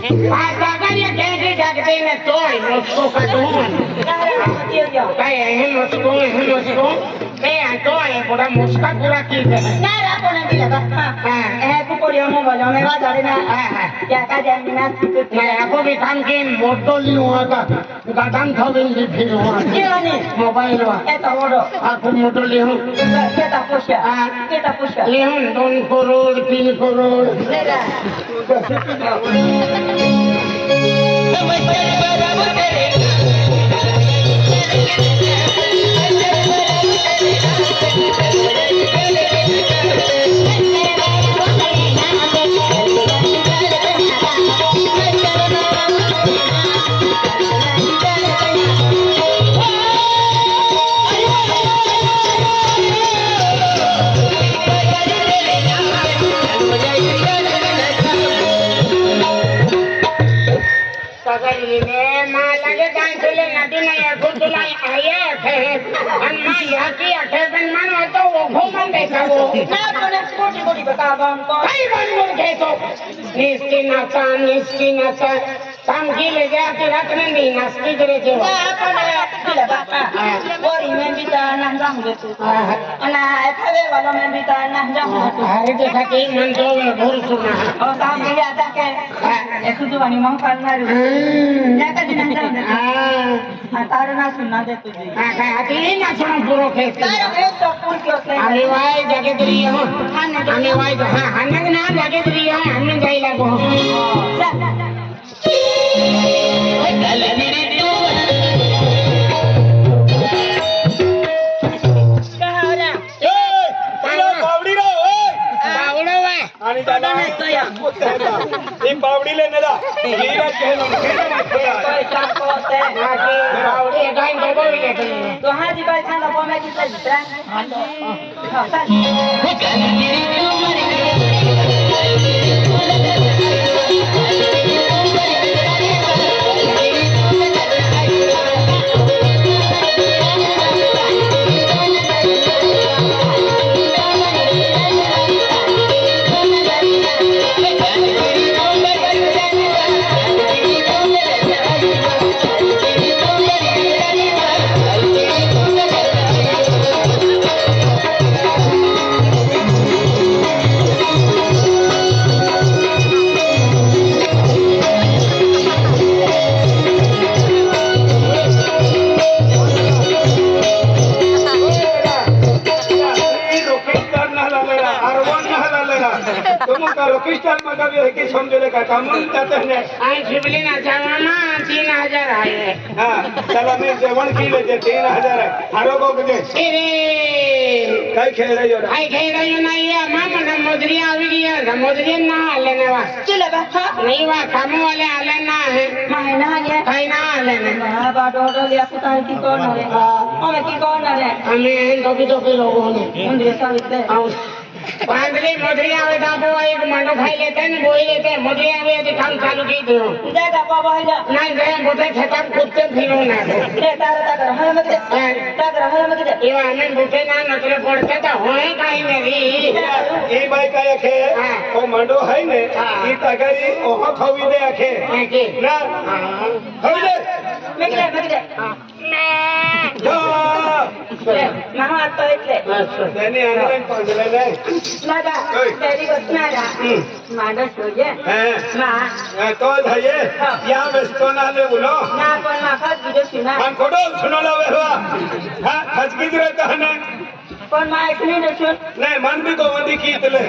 Pagkakanya kaya gagawin na to, musko ka doon. Kaya musko. Kaya to, pura muska pura kita. Nara ko na dila ba? Kupuri mo ba? May wala na. Ya ka diyan na. मैं आपको भी काम के motor लिया था गादाम था भी फिर हुआ क्या नहीं मोबाइल हुआ ऐसा हो रहा आपको मोटो लिया हूँ क्या पूछा लिया हूँ 2 करोड़ 3 करोड़ मेरा Samgile jati rakne ni nasti करे जो bila bapak wari में भी तो ना जाऊँ तो ना ऐसे वालों में भी तो ना जाऊँ अरे देखा कि मन तो भूल सुना और काम किया जाके एक तो वाली माँ करना रू जाकर दिन जाऊँ हाँ तारे ना सुनना दे तुझे हाँ कहती है ना सुनो पूरा खेत तारे खेत तो पूछ क्यों से अरे वाई जगह दरी हो हमें वाई तो हाँ हमें ना जगह दरी हो हमें जाई लगो पावड़ी लेने दा तो हाँ जी भाई खाना पाने की सही चला मैं जेवण की लेते 3000 है हारो को दे काय खेळ रही हो काय खेळ रही नाही है मामा ना मोजरी आवी गया ना मोजरी ना आले ना वा चले बाबा नहीं वा काम वाले आले ना है महीना ये काय ना आले ना बाबा डोडो लिया कुतार की कौन है हमें की कौन है हमें दोकी लोगों ने उनके साथ है पांडली मोजरी आवे दाबो एक मंडो खाई लेते न बोई लेते मोजरी आवे यदि काम चालू की दो जाएगा बाबा है ना गए मोटे खेतम कुत्ते फिरो ना ये तारा तारा है मत ये हमें बूटे ना नकले पड़ते तो होए काई मेरी ई बाई काय खे ओ मंडो है ने ई तगरी ओह खवी दे आखे ना खवी दे मत जा ना आता इतले त्याने आणलं पांजले नाही नादा तेरी बसनारा मांडो सोजे हां तो धाये या बसतो ना ले बोलो ना पण माफात बिजो सुना पण कोडो सुनला वेवा हां खजकीत रहता ना पण मा ऐकली नसून नाही मन भी गोवंदी कीतले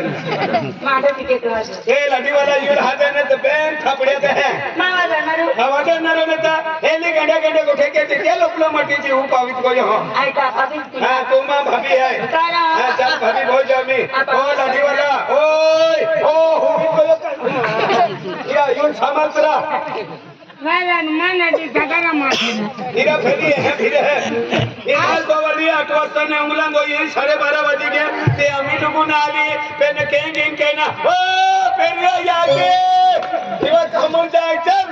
मांडो पिके तो हे लडीवाला युड हाते ने तो बेन थापड्या ते है मावा जाणारू आवाज नरो ने ता हेली गंडा को ठेके ते लोकलो मटीची उपावित को हो ऐका अभी हां तो मां भाभी है हां चल भाभी बोल जा मी ओ लडीवाला ओय ओ हो या युड समात्रा वालन मनटी जगरा माथे हीरा फेरी है फिर है ये हाल बवली 8 वाजता ने उंगलांग होई 12:30 वाजे के ते आम्ही लोगों ने आली पेन केंगे केना ओ पेरिया याके दिवस हमर जाय चल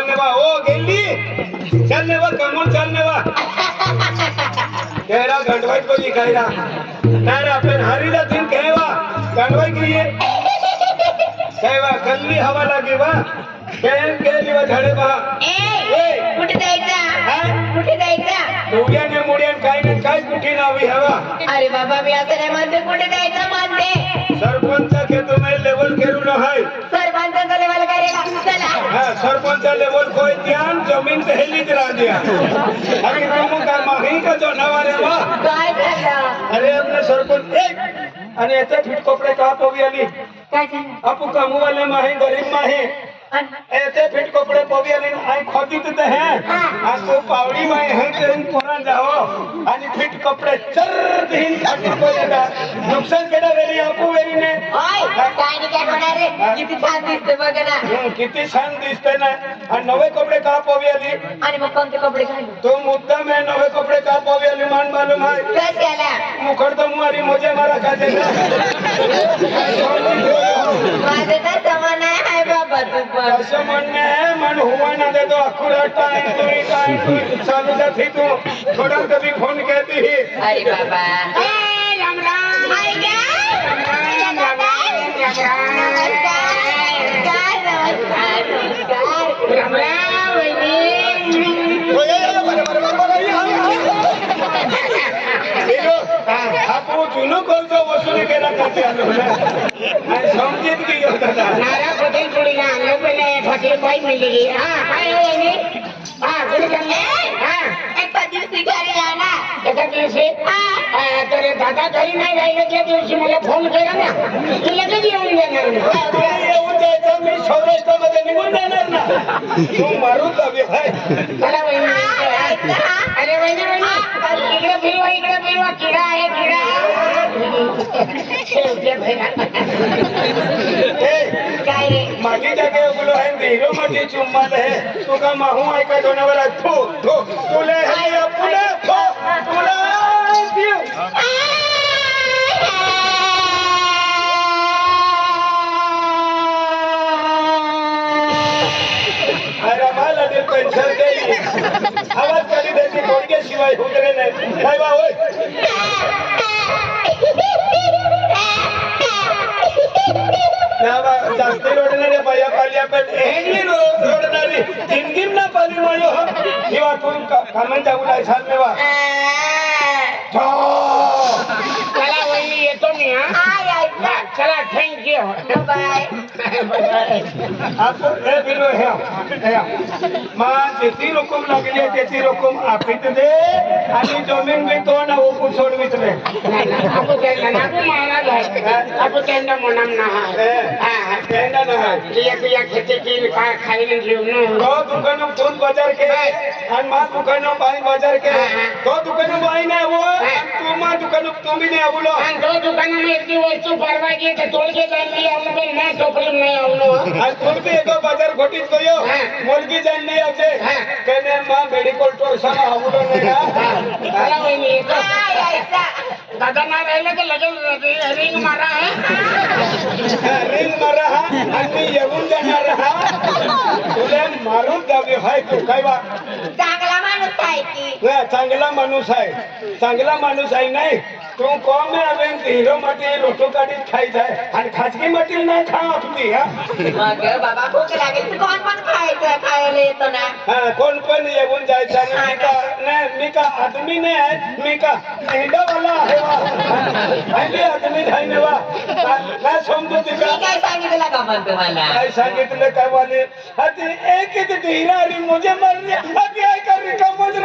चलने वा ओ गेली चलने वा कमून चलने वा केरा गंडवाई को दिखाईरा तारा अपन हरी दिन कहवा गंडवाई की ये कहवा कल्ली हवा लगी वा केन केली वा धडे बा ए कुठे जायचं कुठे जायचं मुडियाने मुडियान काय कुठी नावी हवा अरे बाबा मी असं नाही म्हणते कुठे जायचं म्हणते सरपंच के तुम्हें लेवल केरू न है सरपंचाचा लेवल करेगा चला हाँ सरपंच लेवल कोई ध्यान जमीन पे हेली करा दिया अरे तुम का माही का जो नवारे वा काय झालं अरे अपने सरपंच एक आणि याचे फिट कपडे का पोवी आली काय झालं आपू कामू वाले माही गरीब माही ऐसे फिट कपड़े पोवी आली आई खोदी तो है आपको पावड़ी में है तेन पुरान जाओ आणि फिट कपडे चर दिन खाटी को येता नुकसान केला वेरी आपू वेरी ने ओय काय नाही काय होणार रे किती छान दिसते बघ ना किती छान दिसते ना आणि नवे कपडे का पोवी आली आणि मग कोणते कपडे घालू तो मुद्दा में नवे कपड़े का पोवी आली मान मालूम है कशाला मुखर तो मुआरी मुझे मारा का देना माझं तर समान आहे बाबा तू पण असं म्हणणे है मन हुआ ना दे तो अखुरा टाइम चालू जाती तू थोड़ा कभी फोन कहती ही अरे बाबा राम राम आई गं! नमस्कार. राम राम वहिनी आपू जुनं कर्ज वसुली केला करते आणि समजित की नारा पटेल पुढीला आणलं पहिले फटेल बाई मिळली हा काय हो वहिनी हा कुठे चालले हा एका दिवशी घरी आला. एका दिवशी तर दादा घरी नाही राहिलं त्या दिवशी मला फोन केला ना की लगेच येऊन देणार मी. येऊन जायचं मी सौराष्ट्रामध्ये निघून जाणार ना तू मारून जावी हाय चला वहिनी अरे वहिनी वहिनी इकडे फिरवा किडा आहे किडा शेवटे भैया काय रे माझी जागे उगलो आहे हिरो माझी चुंबाल आहे तू का माहू ऐका दोनावर थो थो तुले हे पुणे थो तुला देऊ अरे मला ते पेन्शन केली आवाज कधी त्याची थोडक्याशिवाय उतरे नाही काय बा होय जास्त रोडणारे बाया पाल्या पण हेली रोडणारी जिंदगीम ना पाली मायो किंवा तू कामन जाऊ नाही सांग वा चला वहिनी येतो मी हा चला थँक्यू बाय आपण हे बिलो ह्या मा जेती रक्कम लागली त्याची रक्कम आपीत दे आणि जमीन बी तो ना ओपू सोडवीत रे आपण त्यांना नाकू मारणार आहे आपण त्यांना म्हणाम ना त्यांना नाही या खेतीची काय खायला घेऊन तो दुकान फोन बाजार के आणि मा दुकान बाई बाजार के तो दुकान बाई नाही वो तू मा दुकान तुम्ही नाही आवलो आणि जो दुकानामध्ये एक वस्तू परवायची तर तोडके जाणली आवलं पण नाही टोपली नाही आवलो आणि तुम्ही एका बाजार घोटीत गयो मुलगी जाणली आवते कने मा मेडिकल स्टोर sama आवलो नाही ना चला वहिनी येतो दादा ना राहिलं तर लगेच रिंग मारा रिंग मारा हा आणि येऊन जाणार हा तुला मारून जावे हाय तू काय बा चांगला माणूस आहे की चांगला माणूस आहे नाही तू कॉम में अबे हीरो मटी रोटो काढीत खायचं आहे आणि खाजगी मटी नाही खा तुझी हा मग बाबा भूक लागेल कोण पण खायचं खायला येतो ना हा कोण पण येऊन जायचं आणि मी का आदमी नाही आहे मी का हिंडा वाला आहे वा आणि आदमी नाही ना वा काय समजू मी तुला काय सांगितलं का पण तुम्हाला काय सांगितलं काय वाले हाती एक एक धीरा आणि मुझे मरने हाती आहे का रिकामच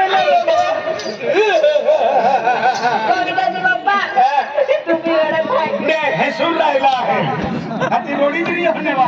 गणपती बाप्पा तुम्ही रडत आहे नाही हे सुन राहिला आहे हाती रोडी तरी होणे वा